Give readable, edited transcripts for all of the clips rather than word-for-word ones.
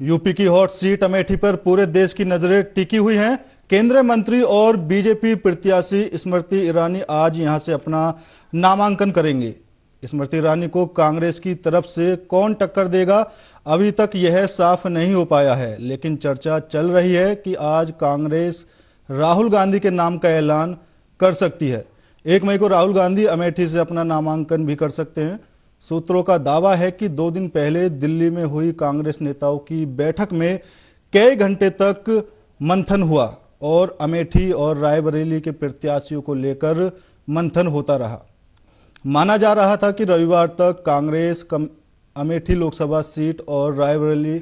UP की hot seat Amethi पर पूरे देश की नजरें टिकी हुई हैं। केंद्रीय मंत्री और बीजेपी प्रत्याशी स्मृति ईरानी आज यहां से अपना नामांकन करेंगे। स्मृति ईरानी को कांग्रेस की तरफ से कौन टक्कर देगा, अभी तक यह साफ नहीं हो पाया है, लेकिन चर्चा चल रही है कि आज कांग्रेस राहुल गांधी के नाम का ऐलान कर सकती है। 1 मई को राहुल गांधी अमेठी से अपना नामांकन भी कर सकते हैं। सूत्रों का दावा है कि 2 दिन पहले दिल्ली में हुई कांग्रेस नेताओं की बैठक में कई घंटे तक मंथन हुआ और अमेठी और रायबरेली के प्रत्याशियों को लेकर मंथन होता रहा। माना जा रहा था कि रविवार तक कांग्रेस अमेठी लोकसभा सीट और रायबरेली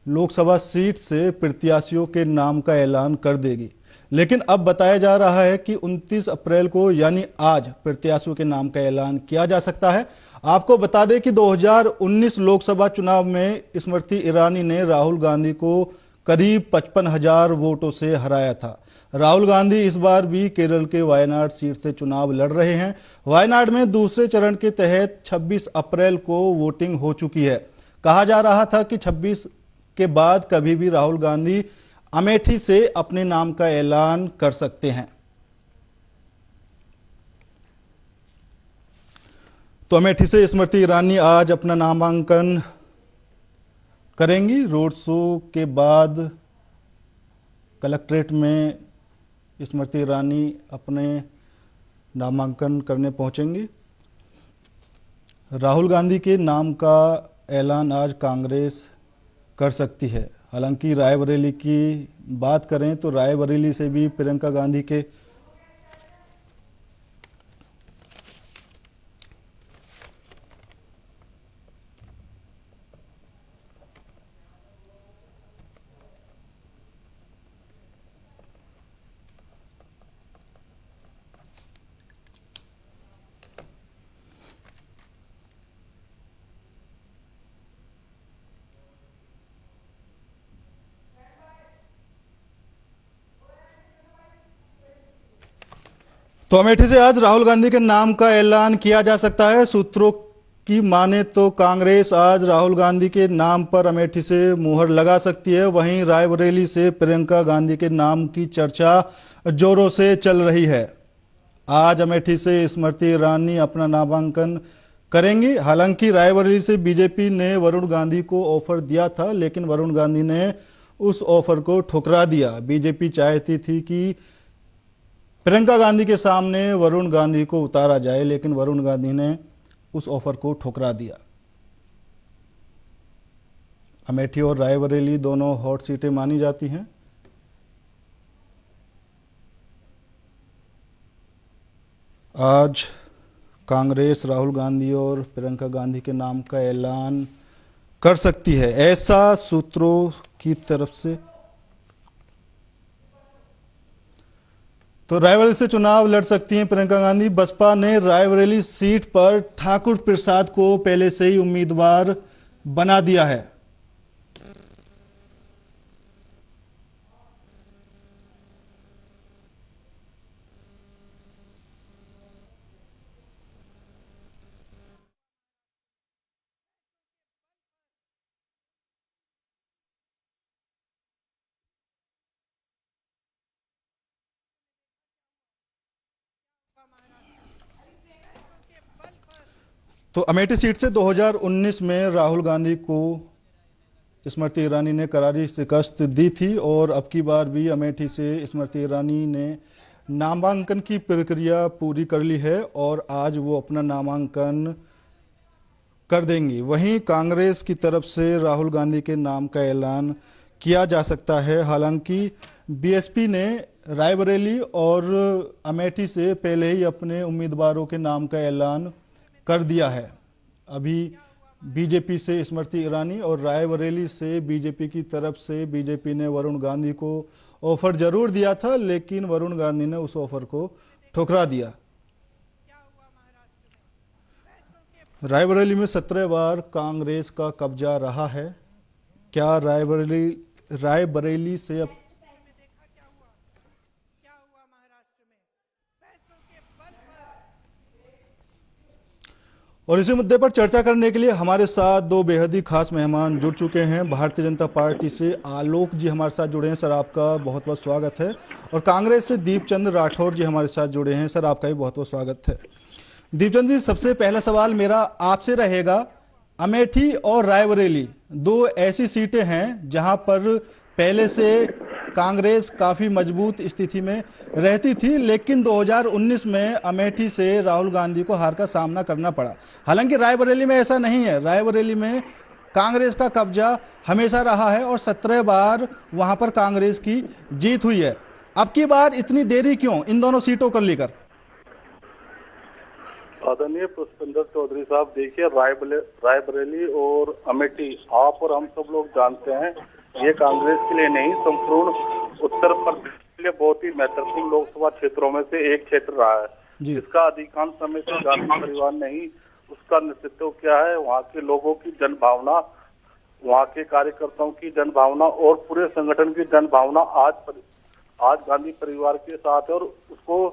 लोकसभा सीट से प्रत्याशियों के नाम का ऐलान कर देगी, लेकिन अब बताया जा रहा है कि 29 अप्रैल को यानी आज प्रत्याशियों के नाम का ऐलान किया जा सकता है। आपको बता दें कि 2019 लोकसभा चुनाव में स्मृति ईरानी ने राहुल गांधी को करीब 55,000 वोटों से हराया था। राहुल गांधी इस बार भी केरल के वायनाड सीट से चुनाव लड़ रहे हैं। वायनाड में दूसरे चरण के तहत 26 अप्रैल को वोटिंग हो चुकी है। कहा जा रहा था कि 26 के बाद कभी भी राहुल गांधी अमेठी से अपने नाम का ऐलान कर सकते हैं। तो अमेठी से स्मृति ईरानी आज अपना नामांकन करेंगी। रोड शो के बाद कलेक्ट्रेट में स्मृति ईरानी अपने नामांकन करने पहुंचेंगी। राहुल गांधी के नाम का ऐलान आज कांग्रेस कर सकती है। हालांकि रायबरेली की बात करें तो रायबरेली से भी प्रियंका गांधी के तो अमेठी से आज राहुल गांधी के नाम का ऐलान किया जा सकता है। सूत्रों की माने तो कांग्रेस आज राहुल गांधी के नाम पर अमेठी से मुहर लगा सकती है। वहीं रायबरेली से प्रियंका गांधी के नाम की चर्चा जोरों से चल रही है। आज अमेठी से स्मृति ईरानी अपना नामांकन करेंगी। हालांकि रायबरेली से बीजेपी ने वरुण गांधी को ऑफर दिया था, लेकिन वरुण गांधी ने उस ऑफर को ठुकरा दिया। बीजेपी चाहती थी कि प्रियंका गांधी के सामने वरुण गांधी को उतारा जाए, लेकिन वरुण गांधी ने उस ऑफर को ठुकरा दिया। अमेठी और रायबरेली दोनों हॉट सीटें मानी जाती हैं। आज कांग्रेस राहुल गांधी और प्रियंका गांधी के नाम का ऐलान कर सकती है, ऐसा सूत्रों की तरफ से। तो रायबरेली से चुनाव लड़ सकती हैं प्रियंका गांधी। बसपा ने रायबरेली सीट पर ठाकुर प्रसाद को पहले से ही उम्मीदवार बना दिया है। तो अमेठी सीट से 2019 में राहुल गांधी को स्मृति ईरानी ने करारी शिकस्त दी थी और अब की बार भी अमेठी से स्मृति ईरानी ने नामांकन की प्रक्रिया पूरी कर ली है और आज वो अपना नामांकन कर देंगी। वहीं कांग्रेस की तरफ से राहुल गांधी के नाम का ऐलान किया जा सकता है। हालांकि बीएसपी ने रायबरेली और अमेठी से पहले ही अपने उम्मीदवारों के नाम का ऐलान कर दिया है। अभी बीजेपी से स्मृति ईरानी और रायबरेली से बीजेपी की तरफ से बीजेपी ने वरुण गांधी को ऑफर जरूर दिया था, लेकिन वरुण गांधी ने उस ऑफर को ठुकरा दिया। रायबरेली में 17 बार कांग्रेस का कब्जा रहा है। क्या रायबरेली से अब और इसी मुद्दे पर चर्चा करने के लिए हमारे साथ दो बेहद ही खास मेहमान जुड़ चुके हैं। भारतीय जनता पार्टी से आलोक जी हमारे साथ जुड़े हैं, सर आपका बहुत बहुत स्वागत है। और कांग्रेस से दीपचंद राठौर जी हमारे साथ जुड़े हैं, सर आपका भी बहुत बहुत स्वागत है। दीपचंद जी, सबसे पहला सवाल मेरा आपसे रहेगा, अमेठी और रायबरेली दो ऐसी सीटें हैं जहां पर पहले से कांग्रेस काफी मजबूत स्थिति में रहती थी, लेकिन 2019 में अमेठी से राहुल गांधी को हार का सामना करना पड़ा। हालांकि रायबरेली में ऐसा नहीं है, रायबरेली में कांग्रेस का कब्जा हमेशा रहा है और 17 बार वहां पर कांग्रेस की जीत हुई है। अब की बार इतनी देरी क्यों इन दोनों सीटों को लेकर? आदरणीय पुष्पेंद्र चौधरी साहब, देखिए रायबरेली और अमेठी आप और हम सब लोग जानते हैं, ये कांग्रेस के लिए नहीं संपूर्ण उत्तर प्रदेश के लिए बहुत ही महत्वपूर्ण लोकसभा क्षेत्रों में से एक क्षेत्र रहा है, जिसका अधिकांश समय से गांधी परिवार ने ही उसका नेतृत्व किया है। वहाँ के लोगों की जनभावना, वहाँ के कार्यकर्ताओं की जनभावना और पूरे संगठन की जनभावना आज गांधी परिवार के साथ है और उसको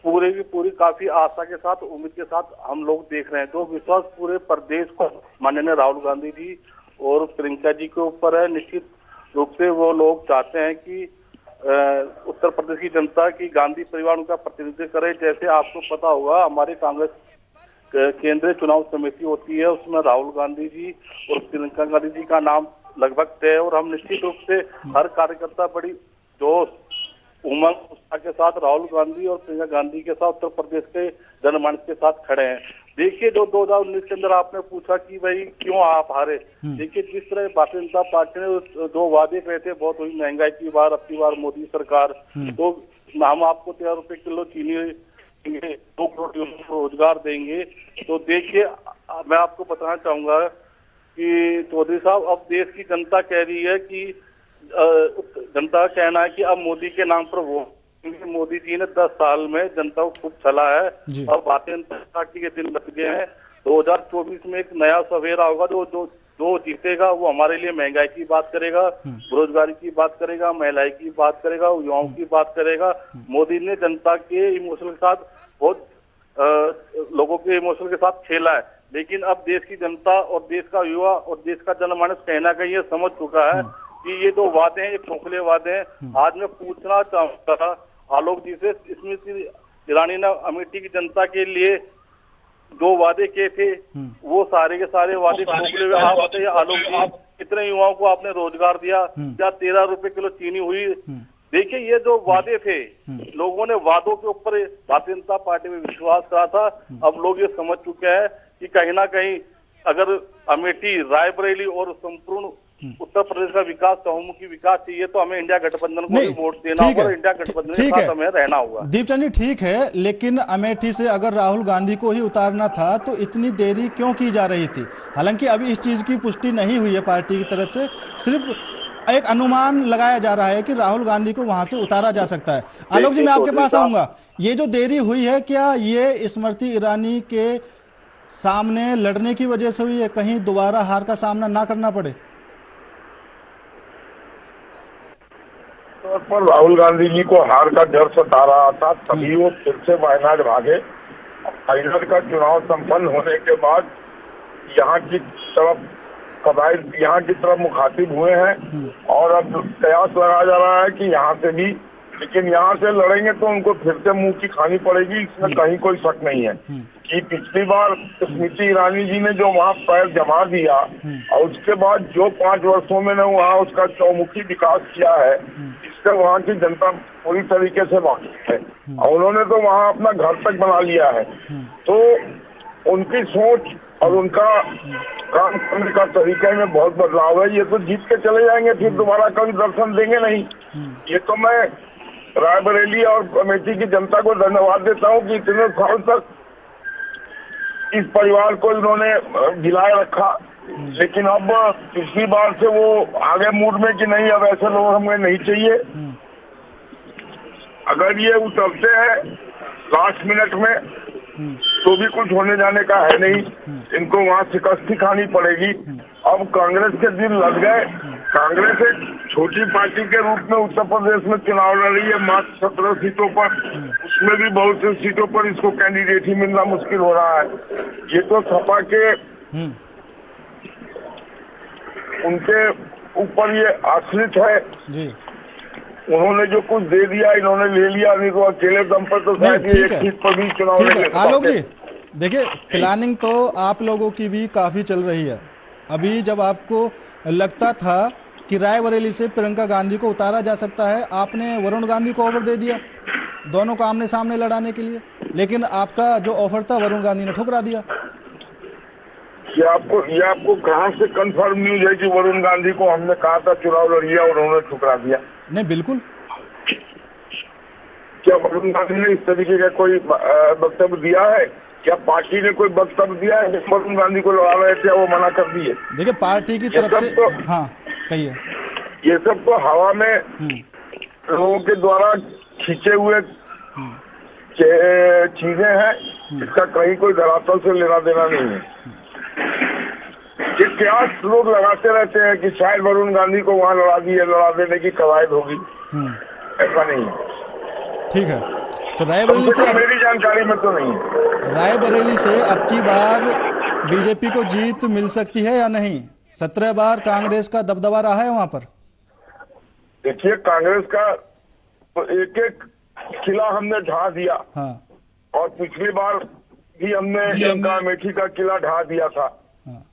पूरे की पूरी काफी आशा के साथ, उम्मीद के साथ हम लोग देख रहे हैं। तो विश्वास पूरे प्रदेश को माननीय राहुल गांधी जी और प्रियंका जी के ऊपर है। निश्चित रूप से वो लोग चाहते हैं कि उत्तर प्रदेश की जनता की गांधी परिवार उनका प्रतिनिधित्व करे। जैसे आपको पता होगा, हमारी कांग्रेस केंद्रीय चुनाव समिति होती है, उसमें राहुल गांधी जी और प्रियंका गांधी जी का नाम लगभग तय है और हम निश्चित रूप से हर कार्यकर्ता बड़ी जोश उमंग उत्साह के साथ राहुल गांधी और प्रियंका गांधी के साथ उत्तर प्रदेश के जनमानस के साथ खड़े हैं। देखिए, जो 2019 के अंदर आपने पूछा कि भाई क्यों आप हारे, देखिए जिस तरह भारतीय जनता पार्टी ने दो वादे कहे थे, बहुत हुई महंगाई की बार, अब की बार मोदी सरकार, तो हम आपको 13 रुपए किलो चीनी देंगे, 2 करोड़ युवाओं को रोजगार देंगे। तो देखिए, मैं आपको बताना चाहूंगा कि चौधरी साहब, अब देश की जनता कह रही है कि जनता का कहना है कि अब मोदी के नाम पर वो, क्योंकि मोदी जी ने 10 साल में जनता को खूब चला है और भारतीय जनता पार्टी के दिन बच गए हैं। 2024 में एक नया सवेरा होगा, जो जीतेगा वो हमारे लिए महंगाई की बात करेगा, बेरोजगारी की बात करेगा, महिलाएं की बात करेगा, युवाओं की बात करेगा। मोदी ने जनता के इमोशनल के साथ बहुत लोगों के इमोशनल के साथ खेला है, लेकिन अब देश की जनता और देश का युवा और देश का जनमानस कहीं ना कहीं ये समझ चुका है कि ये जो वादे हैं ये खोखले वादे हैं। आज मैं पूछना चाहता आलोक जी से, स्मृति ईरानी ने अमेठी की जनता के लिए जो वादे किए थे वो सारे के सारे वादे खोखले हुए। आप बताइए आलोक जी, कितने युवाओं को आपने रोजगार दिया? क्या 13 रुपए किलो चीनी हुई? देखिए, ये जो वादे थे, लोगों ने वादों के ऊपर भारतीय जनता पार्टी में विश्वास करा था। अब लोग ये समझ चुके हैं कि कहीं ना कहीं अगर अमेठी, रायबरेली और संपूर्ण उत्तर प्रदेश का विकास, बहुमुखी विकास चाहिए तो हमें इंडिया गठबंधन को वोट देना होगा और इंडिया गठबंधन के साथ हमें रहना होगा। दीपचंद जी, ठीक है, लेकिन अमेठी से अगर राहुल गांधी को ही उतारना था तो इतनी देरी क्यों की जा रही थी? हालांकि अभी इस चीज की पुष्टि नहीं हुई है पार्टी की तरफ से, सिर्फ एक अनुमान लगाया जा रहा है कि राहुल गांधी को वहां से उतारा जा सकता है। आलोक जी, मैं आपके पास आऊंगा। ये जो देरी हुई है, क्या ये स्मृति ईरानी के सामने लड़ने की वजह से हुई है, कहीं दोबारा हार का सामना ना करना पड़े? पर राहुल गांधी जी को हार का डर सता रहा था, तभी वो फिर से वायनाड भागे। फाइनल का चुनाव संपन्न होने के बाद यहाँ की तरफ कबाइल यहाँ की तरफ मुखातिब हुए हैं और अब कयास लगाया जा रहा है कि यहाँ से भी, लेकिन यहाँ से लड़ेंगे तो उनको फिर से मुंह की खानी पड़ेगी, इसमें कहीं कोई शक नहीं है कि पिछली बार स्मृति ईरानी जी ने जो वहाँ पैर जमा दिया और उसके बाद जो 5 वर्षों में ने वहाँ उसका चौमुखी विकास किया है, इससे वहाँ की जनता पूरी तरीके से वाकिफ है और उन्होंने तो वहाँ अपना घर तक बना लिया है। तो उनकी सोच और उनका काम करने का तरीके में बहुत बदलाव है। ये तो जीत के चले जाएंगे, फिर दोबारा कभी दर्शन देंगे नहीं। ये तो मैं रायबरेली और अमेठी की जनता को धन्यवाद देता हूँ कि इतने साल तक इस परिवार को इन्होंने गिलाए रखा, लेकिन अब पिछली बार से वो आगे मूड में कि नहीं, अब ऐसे लोग हमें नहीं चाहिए। अगर ये उतरते हैं लास्ट मिनट में तो भी कुछ होने जाने का है नहीं। इनको वहाँ शिकस्ती खानी पड़ेगी। अब कांग्रेस के दिन लग गए। कांग्रेस एक छोटी पार्टी के रूप में उत्तर प्रदेश में चुनाव लड़ रही है, मात्र 17 सीटों पर। उसमें भी बहुत सी सीटों पर इसको कैंडिडेट ही मिलना मुश्किल हो रहा है। ये तो सपा के उनके ऊपर ये आश्रित है जी। उन्होंने जो कुछ दे दिया इन्होंने ले लिया, नहीं तो अकेले दम पर तो शायद ये एक सीट पर भी चुनाव ठीक नहीं है लड़ आलोक पाते। जी, देखिए प्लानिंग तो आप लोगों की भी काफी चल रही है। अभी जब आपको लगता था कि रायबरेली से प्रियंका गांधी को उतारा जा सकता है, आपने वरुण गांधी को ऑफर दे दिया दोनों को आमने सामने लड़ाने के लिए, लेकिन आपका जो ऑफर था वरुण गांधी ने ठुकरा दिया। ये आपको कहाँ से कंफर्म न्यूज है कि वरुण गांधी को हमने कहा था चुनाव लड़िए और उन्होंने ठुकरा दिया? नहीं बिल्कुल। क्या वरुण गांधी ने इस तरीके का कोई वक्तव्य दिया है? क्या पार्टी ने कोई वक्तव्य दिया है? वरुण गांधी को लड़ा रहे थे वो मना कर दिए। देखिए पार्टी की तरफ से तो, हाँ कहिए। ये सब तो हवा में लोगों के द्वारा खींचे हुए चीजें हैं। इसका कहीं कोई धरातल से लेना देना नहीं है। ये क्या लोग लगाते रहते हैं कि शायद वरुण गांधी को वहां लड़ा देने की कवायद होगी, ऐसा नहीं है। ठीक है, तो रायबरेली से मेरी जानकारी में तो नहीं है। रायबरेली से अब की बार बीजेपी को जीत मिल सकती है या नहीं? 17 बार कांग्रेस का दबदबा रहा है वहां पर। देखिए कांग्रेस का तो एक एक किला हमने ढा दिया। हाँ। और पिछली बार भी हमने अमेठी का किला ढा दिया था। हाँ।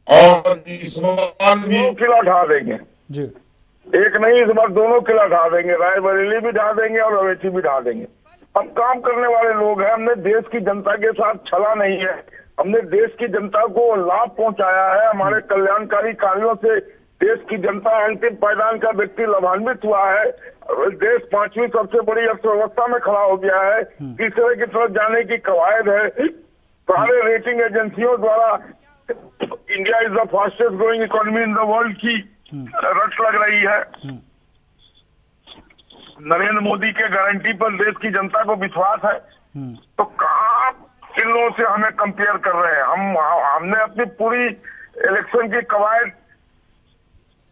और इस बार भी किला ढा देंगे जी। एक नहीं, इस बार दोनों किला ढा देंगे। रायबरेली भी ढा देंगे और अमेठी भी ढा देंगे। हम काम करने वाले लोग हैं। हमने देश की जनता के साथ छला नहीं है। हमने देश की जनता को लाभ पहुंचाया है। हमारे कल्याणकारी कार्यों से देश की जनता अंतिम पायदान का व्यक्ति लाभान्वित हुआ है। देश 5वीं सबसे बड़ी अर्थव्यवस्था में खड़ा हो गया है। तीसरे की तरफ जाने की कवायद है। सारे रेटिंग एजेंसियों द्वारा India is the fastest growing economy in the world की रट लग रही है। नरेंद्र मोदी के गारंटी पर देश की जनता को विश्वास है। तो कहाँ इन लोगों से हमें कंपेयर कर रहे हैं? हमने अपनी पूरी इलेक्शन की कवायद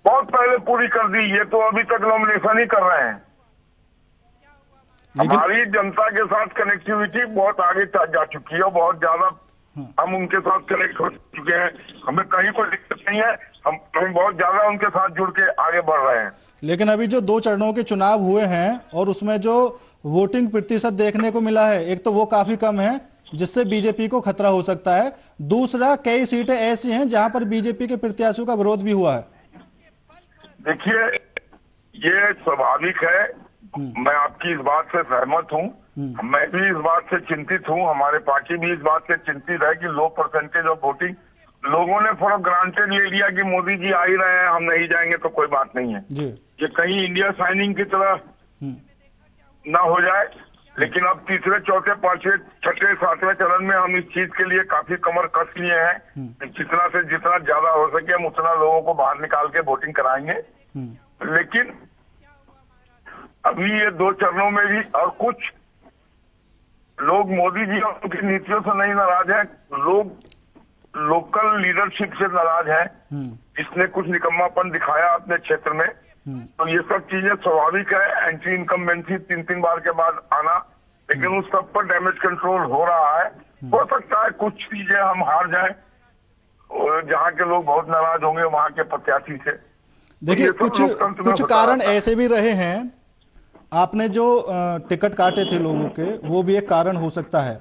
बहुत पहले पूरी कर दी। ये तो अभी तक नॉमिनेशन ही कर रहे हैं। हमारी जनता के साथ कनेक्टिविटी बहुत आगे जा चुकी है। बहुत ज्यादा हम उनके साथ कनेक्ट हो चुके हैं। हमें कहीं कोई दिक्कत नहीं है। हम बहुत ज्यादा उनके साथ जुड़ के आगे बढ़ रहे हैं। लेकिन अभी जो 2 चरणों के चुनाव हुए हैं और उसमें जो वोटिंग प्रतिशत देखने को मिला है, एक तो वो काफी कम है जिससे बीजेपी को खतरा हो सकता है। दूसरा, कई सीटें ऐसी हैं जहां पर बीजेपी के प्रत्याशियों का विरोध भी हुआ है। देखिए ये स्वाभाविक है। मैं आपकी इस बात से सहमत हूँ। मैं भी इस बात से चिंतित हूँ। हमारे पार्टी भी इस बात से चिंतित है कि लो परसेंटेज ऑफ वोटिंग लोगों ने फॉर ग्रांटेड ले लिया कि मोदी जी आ ही रहे हैं, हम नहीं जाएंगे तो कोई बात नहीं है। ये कहीं इंडिया साइनिंग की तरह ना हो जाए। लेकिन अब तीसरे, चौथे, पांचवें, छठे, सातवें चरण में हम इस चीज के लिए काफी कमर कस लिए हैं। जितना से जितना ज्यादा हो सके हम उतना लोगों को बाहर निकाल के वोटिंग कराएंगे। लेकिन अभी ये 2 चरणों में भी और कुछ लोग मोदी जी और उनकी नीतियों से नहीं नाराज हैं। लोग लोकल लीडरशिप से नाराज हैं। इसने कुछ निकम्मापन दिखाया अपने क्षेत्र में। तो ये सब चीजें स्वाभाविक है। एंटी इनकम्बेंसी 3 बार के बाद आना, लेकिन उस सब पर डैमेज कंट्रोल हो रहा है। हो सकता है कुछ चीजें हम हार जाएं और जहाँ के लोग बहुत नाराज होंगे वहां के प्रत्याशी से। देखिए कुछ कारण ऐसे भी रहे हैं। आपने जो टिकट काटे थे लोगों के, वो भी एक कारण हो सकता है।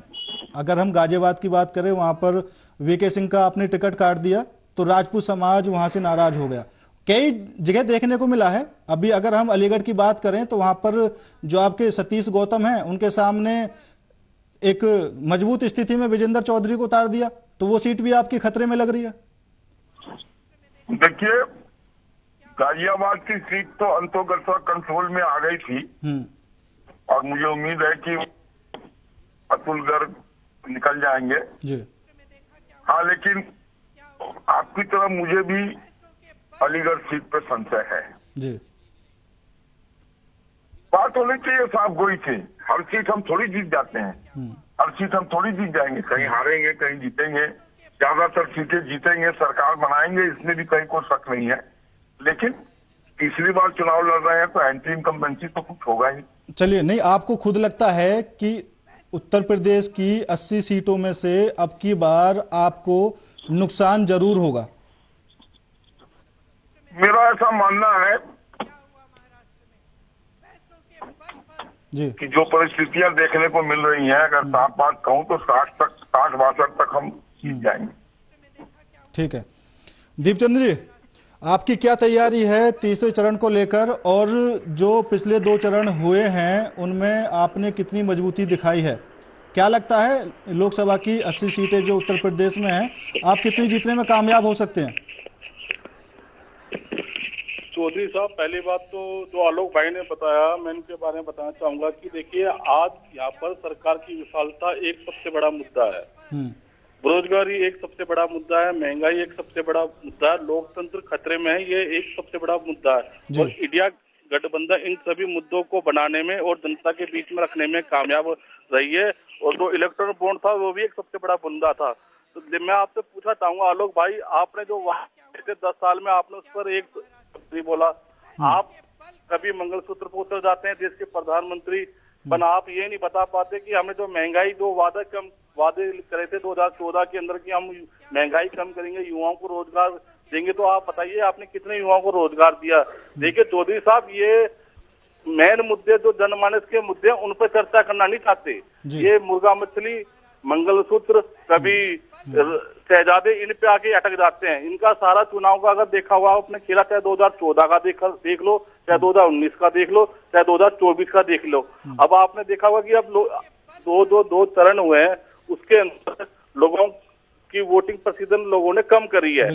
अगर हम गाजियाबाद की बात करें, वहां पर वीके सिंह का आपने टिकट काट दिया तो राजपूत समाज वहां से नाराज हो गया। कई जगह देखने को मिला है। अभी अगर हम अलीगढ़ की बात करें तो वहां पर जो आपके सतीश गौतम हैं, उनके सामने एक मजबूत स्थिति में विजेंद्र चौधरी को उतार दिया, तो वो सीट भी आपकी खतरे में लग रही है। देखिए गाजियाबाद की सीट तो अंतोगत्वा कंट्रोल में आ गई थी और मुझे उम्मीद है कि अतुल गर्ग निकल जाएंगे जी। हाँ, लेकिन आपकी तरह मुझे भी अलीगढ़ सीट पे संशय है जी। बात होनी चाहिए साफ गोई थी। हर सीट हम थोड़ी जीत जाते हैं। हर सीट हम थोड़ी जीत जाएंगे, कहीं हारेंगे कहीं जीतेंगे, ज्यादातर सीटें जीतेंगे, सरकार बनाएंगे, इसमें भी कहीं कोई शक नहीं है। लेकिन तीसरी बार चुनाव लड़ रहे हैं तो एंटी इनकम्बेंसी तो कुछ होगा ही। चलिए, नहीं आपको खुद लगता है कि उत्तर प्रदेश की 80 सीटों में से अब की बार आपको नुकसान जरूर होगा? मेरा ऐसा मानना है जी, कि जो परिस्थितियां देखने को मिल रही हैं, अगर साफ बात कहूं तो 60-62 तक हम जीत जाएंगे। ठीक है। दीपचंद जी, आपकी क्या तैयारी है तीसरे चरण को लेकर, और जो पिछले 2 चरण हुए हैं उनमें आपने कितनी मजबूती दिखाई है? क्या लगता है लोकसभा की 80 सीटें जो उत्तर प्रदेश में हैं, आप कितनी जीतने में कामयाब हो सकते हैं? चौधरी साहब, पहली बात तो जो आलोक भाई ने बताया, मैं इनके बारे में बताना चाहूंगा कि देखिए, आज यहाँ पर सरकार की विफलता एक सबसे बड़ा मुद्दा है, बेरोजगारी एक सबसे बड़ा मुद्दा है, महंगाई एक सबसे बड़ा मुद्दा है, लोकतंत्र खतरे में है, ये एक सबसे बड़ा मुद्दा है। और इंडिया गठबंधन इन सभी मुद्दों को बनाने में और जनता के बीच में रखने में कामयाब रही है। और जो इलेक्ट्रॉन बॉन्ड था वो भी एक सबसे बड़ा मुद्दा था। तो मैं आपसे पूछना चाहूंगा आलोक भाई, आपने जो 10 साल में आपने उस पर एक बोला, आप कभी मंगलसूत्र पर उतर जाते हैं देश के प्रधानमंत्री, पर आप ये नहीं बता पाते कि हमें जो महंगाई, जो वादे करे थे 2014 के अंदर कि हम महंगाई कम करेंगे, युवाओं को रोजगार देंगे, तो आप बताइए आपने कितने युवाओं को रोजगार दिया? देखिए चौधरी साहब, ये मेन मुद्दे जो जनमानस के मुद्दे उन पर चर्चा करना नहीं चाहते। ये मुर्गा मछली, मंगलसूत्र, कभी शहजादे, इन पे आके अटक जाते हैं। इनका सारा चुनाव का अगर देखा हुआ आपने खेला, चाहे 2014 का देख लो, चाहे 2019 का देख लो, चाहे 2024 का देख लो। अब आपने देखा होगा कि अब दो चरण हुए हैं, उसके अंदर लोगों की वोटिंग प्रतिशत लोगों ने कम करी है।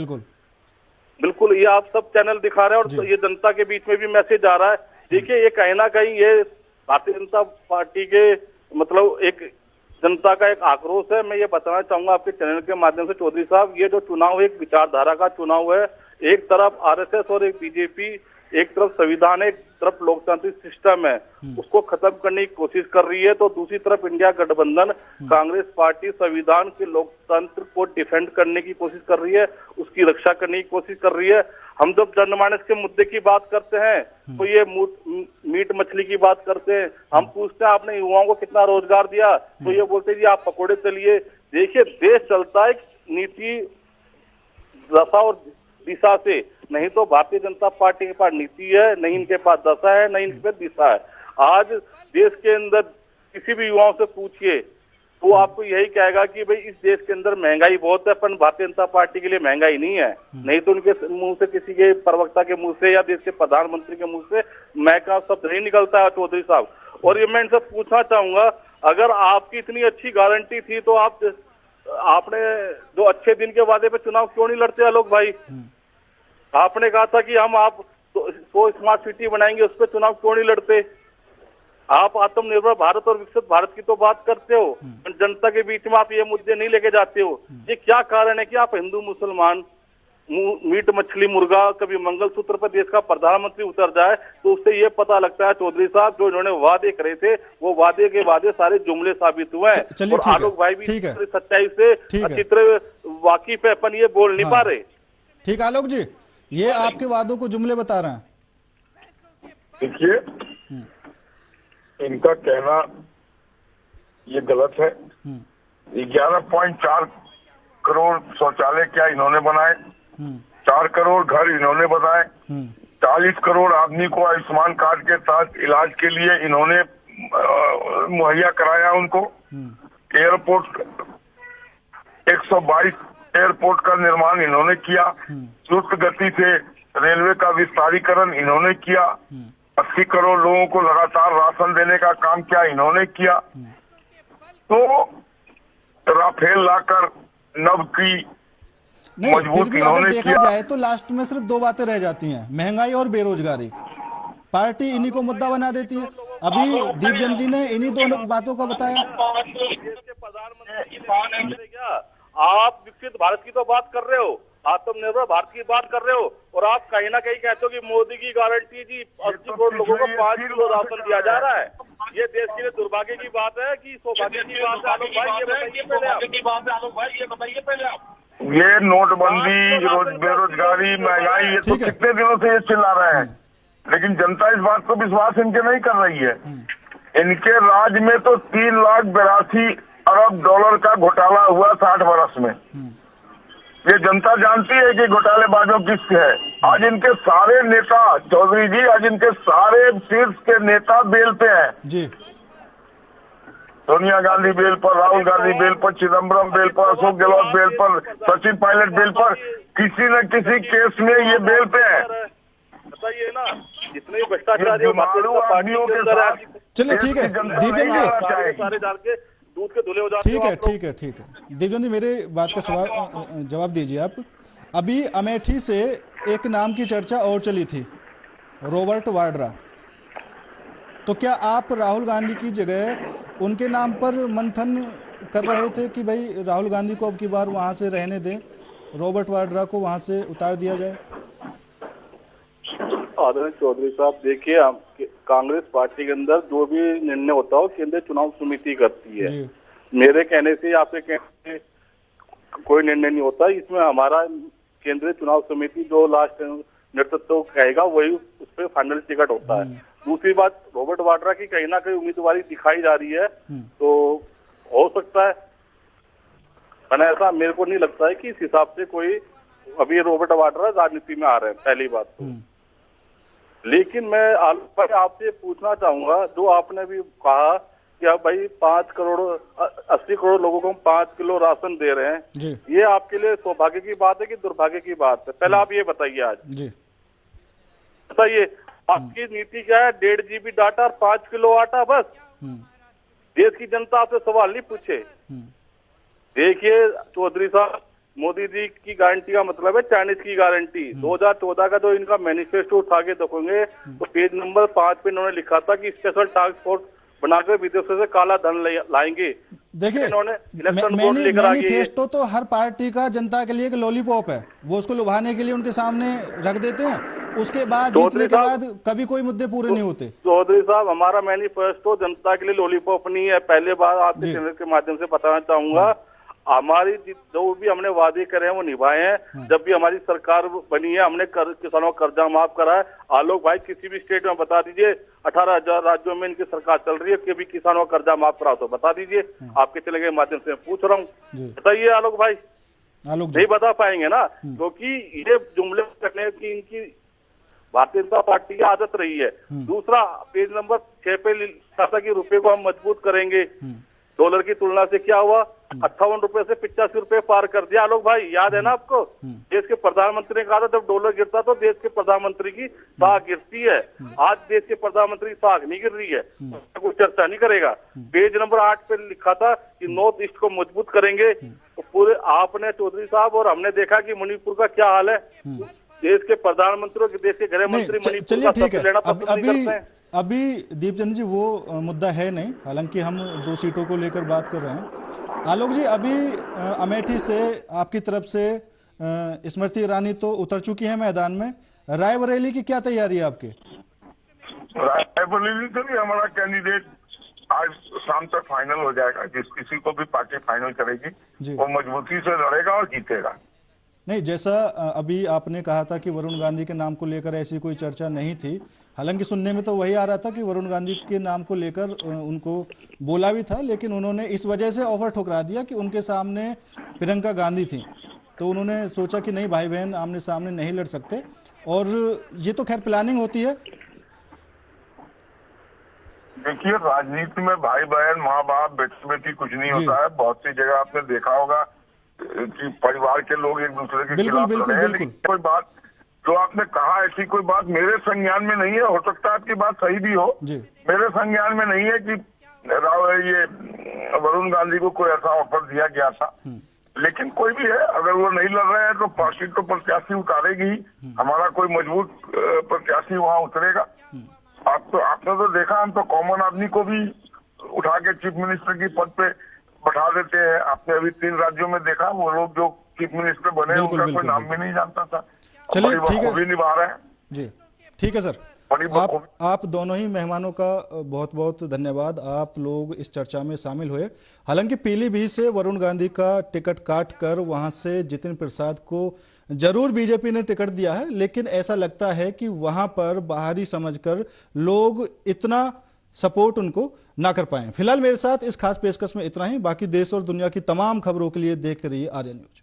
बिल्कुल ये आप सब चैनल दिखा रहे हैं, और ये जनता के बीच में भी मैसेज आ रहा है। देखिए, ये कहीं ना कहीं ये भारतीय जनता पार्टी के मतलब एक जनता का एक आक्रोश है। मैं ये बताना चाहूंगा आपके चैनल के माध्यम से चौधरी साहब, ये जो चुनाव एक विचारधारा का चुनाव है। एक तरफ आरएसएस और एक बीजेपी, एक तरफ संविधान, एक तरफ लोकतांत्रिक सिस्टम है, उसको खत्म करने की कोशिश कर रही है, तो दूसरी तरफ इंडिया गठबंधन कांग्रेस पार्टी संविधान के लोकतंत्र को डिफेंड करने की कोशिश कर रही है, उसकी रक्षा करने की कोशिश कर रही है। हम जब जनमानस के मुद्दे की बात करते हैं तो ये मीट मछली की बात करते हैं। हम पूछते हैं आपने युवाओं को कितना रोजगार दिया, तो ये बोलते हैं जी आप पकौड़े तलिए। देखिए, देश चलता है नीति, दशा और दिशा से, नहीं तो भारतीय जनता पार्टी के पास नीति है, नहीं इनके पास दशा है, नहीं इनके पास दिशा है। आज देश के अंदर किसी भी युवाओं से पूछिए तो आपको यही कहेगा कि भाई इस देश के अंदर महंगाई बहुत है, पर भारतीय जनता पार्टी के लिए महंगाई नहीं है। नहीं तो उनके मुंह से, किसी के प्रवक्ता के मुंह से या देश के प्रधानमंत्री के मुंह से मैं का शब्द नहीं निकलता है चौधरी साहब। और ये मैं इनसे पूछना चाहूंगा, अगर आपकी इतनी अच्छी गारंटी थी तो आपने जो अच्छे दिन के वादे पे चुनाव क्यों नहीं लड़ते आलोक भाई? आपने कहा था कि हम आप 100 स्मार्ट सिटी बनाएंगे, उस पर चुनाव क्यों नहीं लड़ते? आप आत्मनिर्भर भारत और विकसित भारत की तो बात करते हो, जनता के बीच में आप ये मुद्दे नहीं लेके जाते हो। ये क्या कारण है कि आप हिंदू मुसलमान, मीट मछली मुर्गा, कभी मंगलसूत्र पर देश का प्रधानमंत्री उतर जाए तो उससे ये पता लगता है चौधरी साहब, जो इन्होंने वादे करे थे वो वादे के वादे सारे जुमले साबित हुए हैं। और आलोक भाई भी सच्चाई से अच्छी तरह वाकिफ है, अपन ये बोल नहीं पा रहे। ठीक आलोक जी, ये आपके वादों को जुमले बता रहे हैं। देखिए, इनका कहना ये गलत है। 11.4 करोड़ शौचालय क्या इन्होंने बनाए, 4 करोड़ घर इन्होंने बनाए, 40 करोड़ आदमी को आयुष्मान कार्ड के तहत इलाज के लिए इन्होंने मुहैया कराया उनको। एयरपोर्ट 122 एयरपोर्ट का निर्माण इन्होंने किया। द्रुत गति से रेलवे का विस्तारीकरण इन्होंने किया। 80 करोड़ लोगों को लगातार राशन देने का काम क्या इन्होंने किया। तो राफेल लाकर नभ की मजबूत इन्होंने देखा किया। जाए तो लास्ट में सिर्फ 2 बातें रह जाती हैं, महंगाई और बेरोजगारी। पार्टी इन्हीं को मुद्दा बना देती है। अभी दीपचंद जी ने इन्हीं 2 बातों का बताया। आप विकसित भारत की तो बात कर रहे हो, आत्मनिर्भर भारत की बात कर रहे हो, और आप कहीं ना कहीं कहते हो कि मोदी की गारंटी जी 80 करोड़ लोगों को 5 किलो राशन दिया जा रहा है। ये देश के लिए दुर्भाग्य की बात है कि सौभाग्य की बात है? आलोक भाई ये बताइए पहले आप। ये नोटबंदी, बेरोजगारी, महंगाई, ये तो कितने दिनों से ये चिल्ला रहे हैं, लेकिन जनता इस बात को विश्वास इनके नहीं कर रही है। इनके राज में तो 3,82 अरब डॉलर का घोटाला हुआ 60 वर्ष में। ये जनता जानती है कि घोटालेबाजों किसके है। आज इनके सारे नेता, चौधरी जी, आज इनके सारे शीर्ष के नेता बेल पे हैं जी। सोनिया गांधी बेल पर, राहुल गांधी बेल पर, चिदम्बरम बेल पर, अशोक गहलोत बेल पर, सचिन पायलट बेल पर, किसी न किसी केस में ये बेल पे है। बताइए ना, जितने भ्रष्टाचार आदमियों के साथ। चलिए ठीक है दिव्यन जी, सारे डाल के दूध के धुले हो जाते। ठीक है दिव्यन जी, मेरे बात का जवाब दीजिए आप। अभी अमेठी से एक नाम की चर्चा और चली थी, रॉबर्ट वाड्रा। तो क्या आप राहुल गांधी की जगह उनके नाम पर मंथन कर रहे थे कि भाई राहुल गांधी को अब की बार वहां से रहने दें, रॉबर्ट वाड्रा को वहां से उतार दिया जाए? आदरणीय चौधरी साहब, देखिए, कांग्रेस पार्टी के अंदर जो भी निर्णय होता है केंद्रीय चुनाव समिति करती है। मेरे कहने से, आपके कहने से कोई निर्णय नहीं होता। इसमें हमारा केंद्रीय चुनाव समिति जो लास्ट नेतृत्व कहेगा वही उस पर फाइनल टिकट होता है। दूसरी बात, रॉबर्ट वाड्रा की कहीं ना कहीं उम्मीदवारी दिखाई जा रही है, तो हो सकता है, मैंने ऐसा मेरे को नहीं लगता है कि इस हिसाब से कोई अभी रॉबर्ट वाड्रा राजनीति में आ रहे हैं, पहली बात तो। लेकिन मैं आपसे पूछना चाहूंगा, जो आपने भी कहा कि अब भाई 80 करोड़ लोगों को हम 5 किलो राशन दे रहे हैं, ये आपके लिए सौभाग्य की बात है कि दुर्भाग्य की बात है? पहले आप ये बताइए। आज बताइए, आपकी नीति क्या है? 1.5 GB डाटा और 5 किलो आटा, बस। देश की जनता आपसे सवाल नहीं पूछे। देखिए चौधरी साहब, मोदी जी की गारंटी का मतलब है चाइनीज की गारंटी। 2014 का जो इनका मैनिफेस्टो उठा के देखोगे तो पेज नंबर 5 पे इन्होंने लिखा था कि स्पेशल टास्क फोर्स बनाकर विदेशों से काला धन लाएंगे। देखिए, इन्होंने इलेक्शन बोर्ड लेकर आ गए। मैनिफेस्टो तो हर पार्टी का जनता के लिए एक लॉलीपॉप है, वो उसको लुभाने के लिए उनके सामने रख देते हैं, उसके बाद जीतने के बाद कभी कोई मुद्दे पूरे नहीं होते। चौधरी साहब, हमारा मैनिफेस्टो जनता के लिए लॉलीपॉप नहीं है। पहले बार आपके चैनल के माध्यम से बताना चाहूंगा, हमारी जो भी हमने वादे करे हैं वो निभाए हैं। जब भी हमारी सरकार बनी है, हमने किसानों का कर्जा माफ करा है। आलोक भाई, किसी भी स्टेट में बता दीजिए, 18,000 राज्यों में इनकी सरकार चल रही है, कि भी किसानों का कर्जा माफ करा तो बता दीजिए। आपके चले गए माध्यम से पूछ रहा हूँ, बताइए आलोक भाई। नहीं बता पाएंगे ना, क्योंकि ये जुमले करने की इनकी भारतीय जनता पार्टी की आदत रही है। दूसरा, पेज नंबर 6 पे लिखा था कि रुपए को हम मजबूत करेंगे। डॉलर की तुलना से क्या हुआ? 58 रुपए से 85 रुपए पार कर दिया। आलोक भाई, याद है ना आपको? देश के प्रधानमंत्री ने कहा था जब डॉलर गिरता तो देश के प्रधानमंत्री की साख गिरती है। आज देश के प्रधानमंत्री की साख नहीं गिर रही है, कोई चर्चा नहीं करेगा। पेज नंबर 8 पे लिखा था कि नॉर्थ ईस्ट को मजबूत करेंगे। तो पूरे आपने चौधरी साहब और हमने देखा कि मणिपुर का क्या हाल है। देश के प्रधानमंत्री और देश के गृह मंत्री मणिपुर का सबसे लेना पसंद नहीं करते हैं। अभी दीपचंद जी वो मुद्दा है नहीं, हालांकि हम 2 सीटों को लेकर बात कर रहे हैं। आलोक जी, अभी अमेठी से आपकी तरफ से स्मृति ईरानी तो उतर चुकी है मैदान में, रायबरेली की क्या तैयारी है आपकी? रायबरेली से भी हमारा कैंडिडेट आज शाम तक फाइनल हो जाएगा। जिस किसी को भी पार्टी फाइनल करेगी वो मजबूती से लड़ेगा और जीतेगा। नहीं, जैसा अभी आपने कहा था कि वरुण गांधी के नाम को लेकर ऐसी कोई चर्चा नहीं थी, हालांकि सुनने में तो वही आ रहा था कि वरुण गांधी के नाम को लेकर उनको बोला भी था, लेकिन उन्होंने इस वजह से ऑफर ठुकरा दिया कि उनके सामने प्रियंका गांधी थी, तो उन्होंने सोचा कि नहीं, भाई बहन आमने सामने नहीं लड़ सकते। और ये तो खैर प्लानिंग होती है। देखिए, राजनीति में भाई बहन, माँ बाप, बेटी बेटी कुछ नहीं होता है। बहुत सी जगह आपने देखा होगा कि परिवार के लोग एक दूसरे के खिलाफ लड़े हैं। लेकिन कोई बात जो आपने कहा, ऐसी कोई बात मेरे संज्ञान में नहीं है। हो सकता है आपकी बात सही भी हो, मेरे संज्ञान में नहीं है कि ये वरुण गांधी को कोई ऐसा ऑफर दिया गया था। लेकिन कोई भी है, अगर वो नहीं लड़ रहे हैं तो पार्टी तो प्रत्याशी उतारेगी ही। हमारा कोई मजबूत प्रत्याशी वहां उतरेगा। आपने तो देखा, हम तो कॉमन आदमी को भी उठा के चीफ मिनिस्टर की पद पे बैठा देते हैं। आपने अभी 3 राज्यों में देखा, वो लोग जो चीफ मिनिस्टर बने उनका कोई नाम भी नहीं जानता था। चलिए ठीक है, भी निभा रहे हैं। जी ठीक है सर। बड़ी बखूबी। आप दोनों ही मेहमानों का बहुत बहुत धन्यवाद। आप लोग इस चर्चा में शामिल हुए। हालांकि पीलीभीत से वरुण गांधी का टिकट काट कर वहां से जितिन प्रसाद को जरूर बीजेपी ने टिकट दिया है, लेकिन ऐसा लगता है कि वहां पर बाहरी समझकर लोग इतना सपोर्ट उनको ना कर पाए। फिलहाल मेरे साथ इस खास पेशकश में इतना ही। बाकी देश और दुनिया की तमाम खबरों के लिए देखते रहिए आर्या न्यूज।